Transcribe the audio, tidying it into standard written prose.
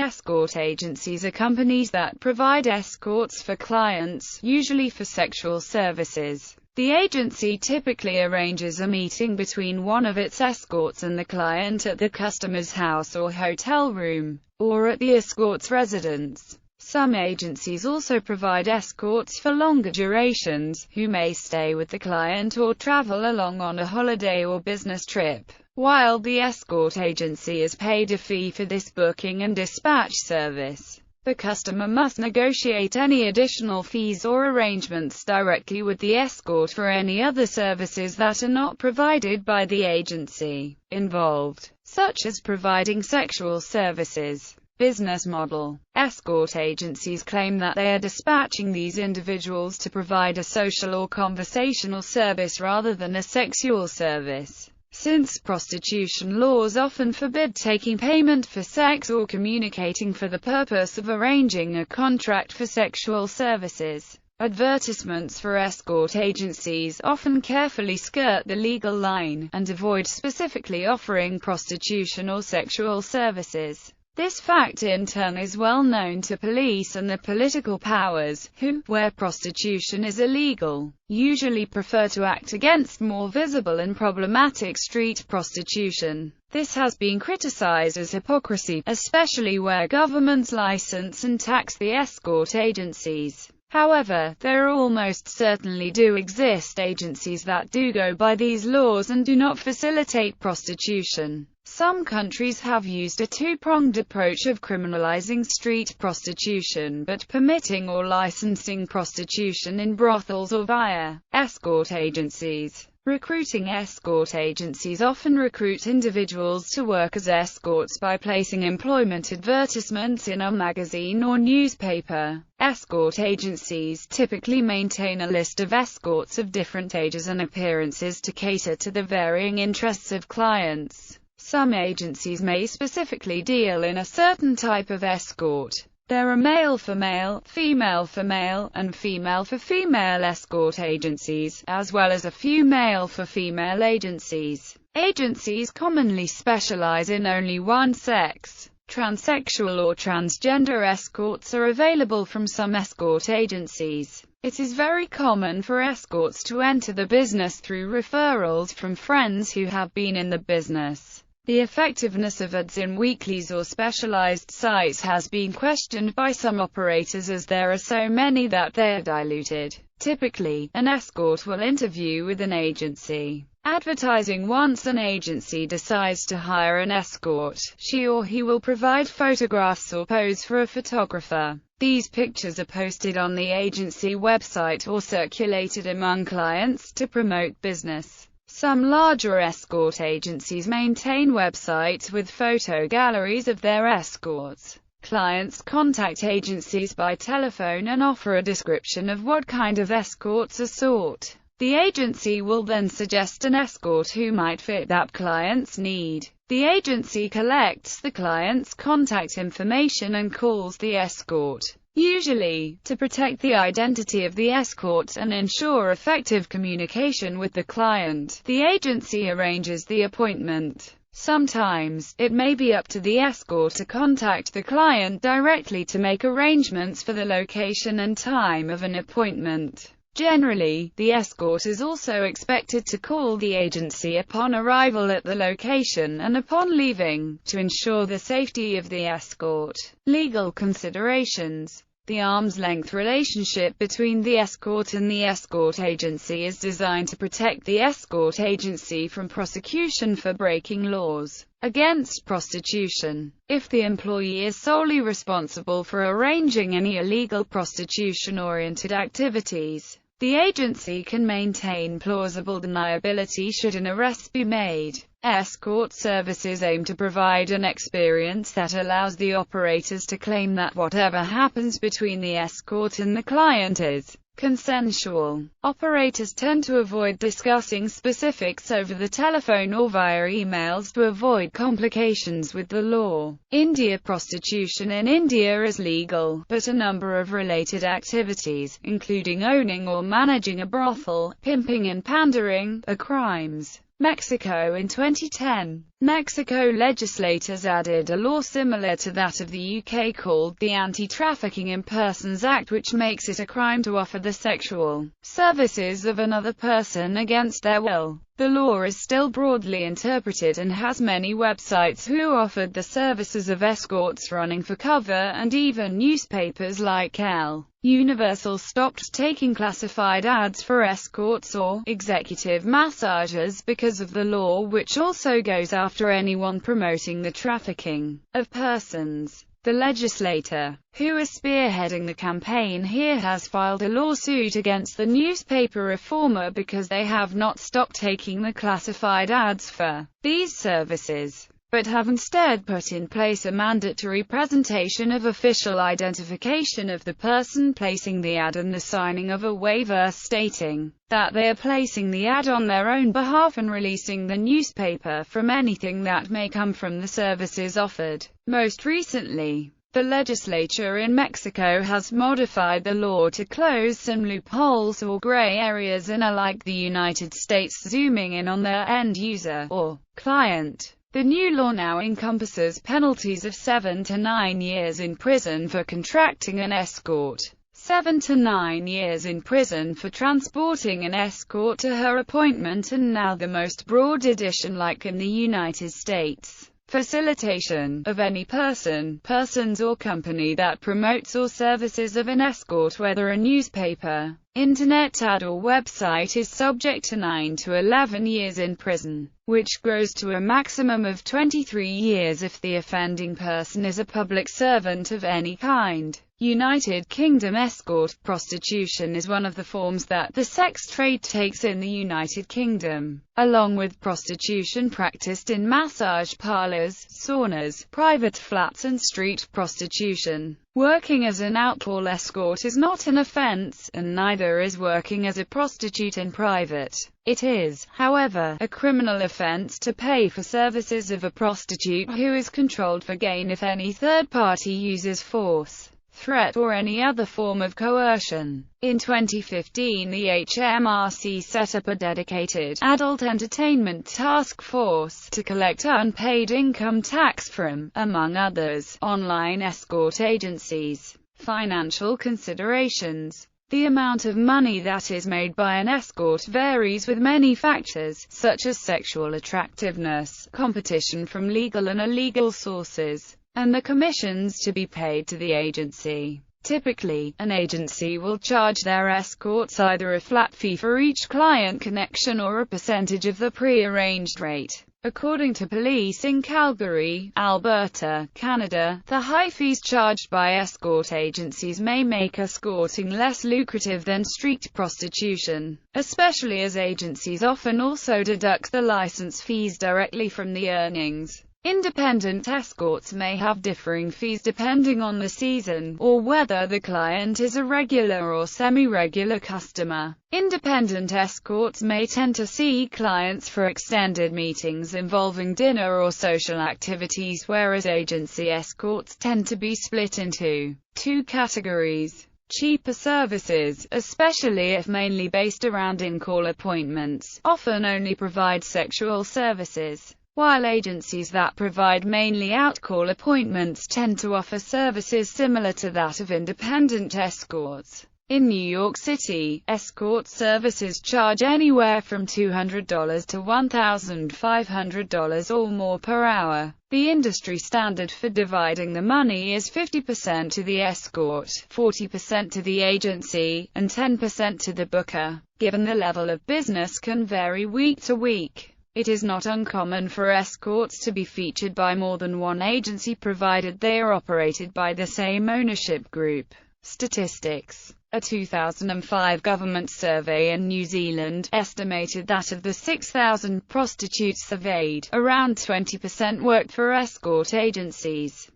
Escort agencies are companies that provide escorts for clients, usually for sexual services. The agency typically arranges a meeting between one of its escorts and the client at the customer's house or hotel room, or at the escort's residence. Some agencies also provide escorts for longer durations, who may stay with the client or travel along on a holiday or business trip. While the escort agency is paid a fee for this booking and dispatch service, the customer must negotiate any additional fees or arrangements directly with the escort for any other services that are not provided by the agency involved, such as providing sexual services. Business model. Escort agencies claim that they are dispatching these individuals to provide a social or conversational service rather than a sexual service. Since prostitution laws often forbid taking payment for sex or communicating for the purpose of arranging a contract for sexual services, advertisements for escort agencies often carefully skirt the legal line, and avoid specifically offering prostitution or sexual services. This fact in turn is well known to police and the political powers, who, where prostitution is illegal, usually prefer to act against more visible and problematic street prostitution. This has been criticized as hypocrisy, especially where governments license and tax the escort agencies. However, there almost certainly do exist agencies that do go by these laws and do not facilitate prostitution. Some countries have used a two-pronged approach of criminalizing street prostitution but permitting or licensing prostitution in brothels or via escort agencies. Recruiting. Escort agencies often recruit individuals to work as escorts by placing employment advertisements in a magazine or newspaper. Escort agencies typically maintain a list of escorts of different ages and appearances to cater to the varying interests of clients. Some agencies may specifically deal in a certain type of escort. There are male for male, female for male, and female for female escort agencies, as well as a few male for female agencies. Agencies commonly specialize in only one sex. Transsexual or transgender escorts are available from some escort agencies. It is very common for escorts to enter the business through referrals from friends who have been in the business. The effectiveness of ads in weeklies or specialized sites has been questioned by some operators as there are so many that they are diluted. Typically, an escort will interview with an agency advertising. Once an agency decides to hire an escort, she or he will provide photographs or pose for a photographer. These pictures are posted on the agency website or circulated among clients to promote business. Some larger escort agencies maintain websites with photo galleries of their escorts. Clients contact agencies by telephone and offer a description of what kind of escorts are sought. The agency will then suggest an escort who might fit that client's need. The agency collects the client's contact information and calls the escort. Usually, to protect the identity of the escort and ensure effective communication with the client, the agency arranges the appointment. Sometimes, it may be up to the escort to contact the client directly to make arrangements for the location and time of an appointment. Generally, the escort is also expected to call the agency upon arrival at the location and upon leaving, to ensure the safety of the escort. Legal considerations. The arm's-length relationship between the escort and the escort agency is designed to protect the escort agency from prosecution for breaking laws against prostitution. If the employee is solely responsible for arranging any illegal prostitution-oriented activities, the agency can maintain plausible deniability should an arrest be made. Escort services aim to provide an experience that allows the operators to claim that whatever happens between the escort and the client is consensual. Operators tend to avoid discussing specifics over the telephone or via emails to avoid complications with the law. India. Prostitution in India is legal, but a number of related activities, including owning or managing a brothel, pimping and pandering, are crimes. Mexico. In 2010, Mexico legislators added a law similar to that of the UK called the Anti-Trafficking in Persons Act, which makes it a crime to offer the sexual services of another person against their will. The law is still broadly interpreted and has many websites who offered the services of escorts running for cover, and even newspapers like El Universal stopped taking classified ads for escorts or executive massagers because of the law, which also goes after anyone promoting the trafficking of persons. The legislator who is spearheading the campaign here has filed a lawsuit against the newspaper reformer because they have not stopped taking the classified ads for these services, but have instead put in place a mandatory presentation of official identification of the person placing the ad and the signing of a waiver stating that they are placing the ad on their own behalf and releasing the newspaper from anything that may come from the services offered. Most recently, the legislature in Mexico has modified the law to close some loopholes or gray areas and, unlike the United States, zooming in on their end user or client. The new law now encompasses penalties of 7 to 9 years in prison for contracting an escort, 7 to 9 years in prison for transporting an escort to her appointment, and now the most broad edition, like in the United States, facilitation of any person, persons or company that promotes or services of an escort, whether a newspaper, internet ad or website, is subject to 9 to 11 years in prison, which grows to a maximum of 23 years if the offending person is a public servant of any kind. United Kingdom escort prostitution is one of the forms that the sex trade takes in the United Kingdom, along with prostitution practiced in massage parlors, saunas, private flats and street prostitution. Working as an outcall escort is not an offense, and neither is working as a prostitute in private. It is, however, a criminal offense to pay for services of a prostitute who is controlled for gain if any third party uses force, threat or any other form of coercion. In 2015, the HMRC set up a dedicated adult entertainment task force to collect unpaid income tax from, among others, online escort agencies. Financial considerations. The amount of money that is made by an escort varies with many factors, such as sexual attractiveness, competition from legal and illegal sources, and the commissions to be paid to the agency. Typically, an agency will charge their escorts either a flat fee for each client connection or a percentage of the pre-arranged rate. According to police in Calgary, Alberta, Canada, the high fees charged by escort agencies may make escorting less lucrative than street prostitution, especially as agencies often also deduct the license fees directly from the earnings. Independent escorts may have differing fees depending on the season, or whether the client is a regular or semi-regular customer. Independent escorts may tend to see clients for extended meetings involving dinner or social activities, whereas agency escorts tend to be split into two categories. Cheaper services, especially if mainly based around in-call appointments, often only provide sexual services, while agencies that provide mainly out-call appointments tend to offer services similar to that of independent escorts. In New York City, escort services charge anywhere from $200 to $1,500 or more per hour. The industry standard for dividing the money is 50% to the escort, 40% to the agency, and 10% to the booker. Given the level of business can vary week to week, it is not uncommon for escorts to be featured by more than one agency, provided they are operated by the same ownership group. Statistics. A 2005 government survey in New Zealand estimated that of the 6,000 prostitutes surveyed, around 20% worked for escort agencies.